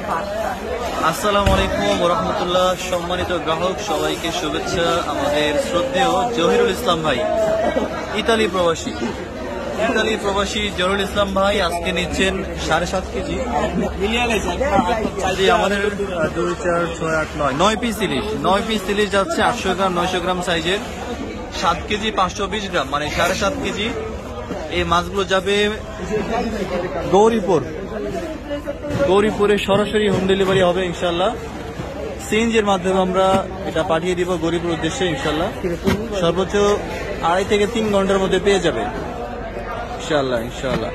আসসালামু আলাইকুম ওয়া রাহমাতুল্লাহ। সম্মানিত গ্রাহক সবাইকে শুভেচ্ছা। আমাদের শ্রদ্ধেয় জহিরুল ইসলাম ভাই, ইতালি প্রবাসী জহিরুল ইসলাম ভাই আজকে নিচ্ছেন 7.5 কেজি। আমাদের 2, 4, 6, 8, 9 পিস ইলিশ, 9 পিস ইলিশ যাচ্ছে 800 গ্রাম 900 গ্রাম সাইজের, 7 কেজি 520 গ্রাম, মানে 7.5 কেজি। এই মাছগুলো যাবে গৌরীপুরে সরাসরি হোম ডেলিভারি হবে ইনশাল্লাহ। সিএনজির মাধ্যমে আমরা এটা পাঠিয়ে দিব গৌরীপুর উদ্দেশ্যে ইনশাল্লাহ। সর্বোচ্চ 2.5 থেকে 3 ঘন্টার মধ্যে পেয়ে যাবে ইনশাল্লাহ।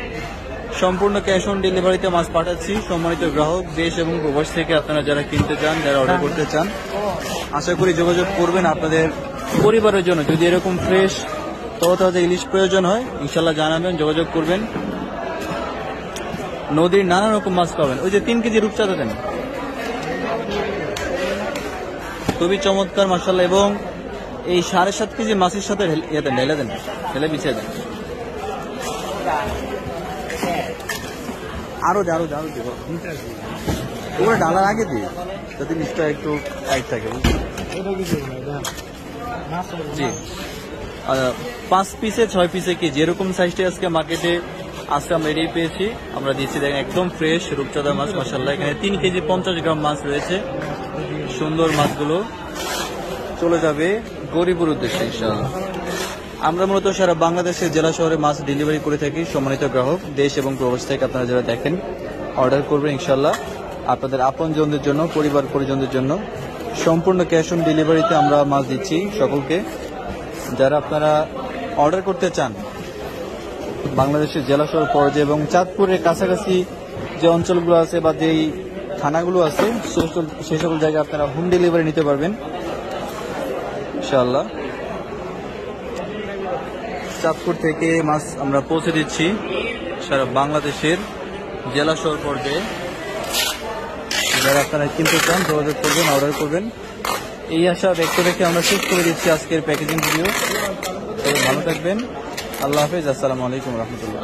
সম্পূর্ণ ক্যাশ অন ডেলিভারিতে মাছ পাঠাচ্ছি। সম্মানিত গ্রাহক, দেশ এবং প্রবাস থেকে আপনারা যারা কিনতে চান, যারা অর্ডার করতে চান, আশা করি যোগাযোগ করবেন আপনাদের পরিবারের জন্য। যদি এরকম ফ্রেশ তরতাজা ইলিশ প্রয়োজন হয় ইনশাল্লাহ জানাবেন, যোগাযোগ করবেন। নদীর নানা রকম মাছ পাবেন। ওই যে 3 কেজি রূপচাঁদা দেন, খুবই চমৎকার মাশাআল্লাহ। এবং এই 7.5 কেজি মাছের সাথে ঢেলে বিছিয়ে দেন। আরো দিব তোমরা ডালার আগে দিই, যাতে নিচটা একটু টাইট থাকে। জি, 5 পিসে 6 পিসে কি যেরকম সাইজটা আজকে মার্কেটে আজকে আমরা রেডি পেয়েছি, আমরা দিচ্ছি। দেখেন একদম ফ্রেশ রূপচাঁদা মাছ মাশাআল্লাহ। এখানে 3 কেজি 50 গ্রাম মাছ রয়েছে। সুন্দর মাছগুলো চলে যাবে গৌরীপুর উদ্দেশ্যে ইনশাআল্লাহ। আমরা মূলত সারা বাংলাদেশের জেলা শহরে মাছ ডেলিভারি করে থাকি। সম্মানিত গ্রাহক, দেশ এবং প্রবাস থেকে আপনারা যারা দেখেন অর্ডার করবেন ইনশাআল্লাহ। আপনাদের আপনজনদের জন্য, পরিবার পরিজনদের জন্য সম্পূর্ণ ক্যাশ অন ডেলিভারিতে আমরা মাছ দিচ্ছি সকলকে। যারা আপনারা অর্ডার করতে চান বাংলাদেশের জেলা শহর পর্যায়ে এবং চাঁদপুরের কাছাকাছি যে অঞ্চলগুলো আছে বা যেই থানাগুলো আছে সেই সকল জায়গায় আপনারা হোম ডেলিভারি নিতে পারবেন ইনশাআল্লাহ। চাঁদপুর থেকে মাছ আমরা পৌঁছে দিচ্ছি সারা বাংলাদেশের জেলা শহর পর্যায়ে। যারা আপনারা কিনতে চান যোগাযোগ করবেন, অর্ডার করবেন। এই আশা ব্যক্ত রেখে আমরা শেষ করে দিচ্ছি আজকের প্যাকেজিং ভিডিও। ভালো থাকবেন, আল্লাহ হাফেজ, আসসালামু আলাইকুম রহমতুল্লাহ।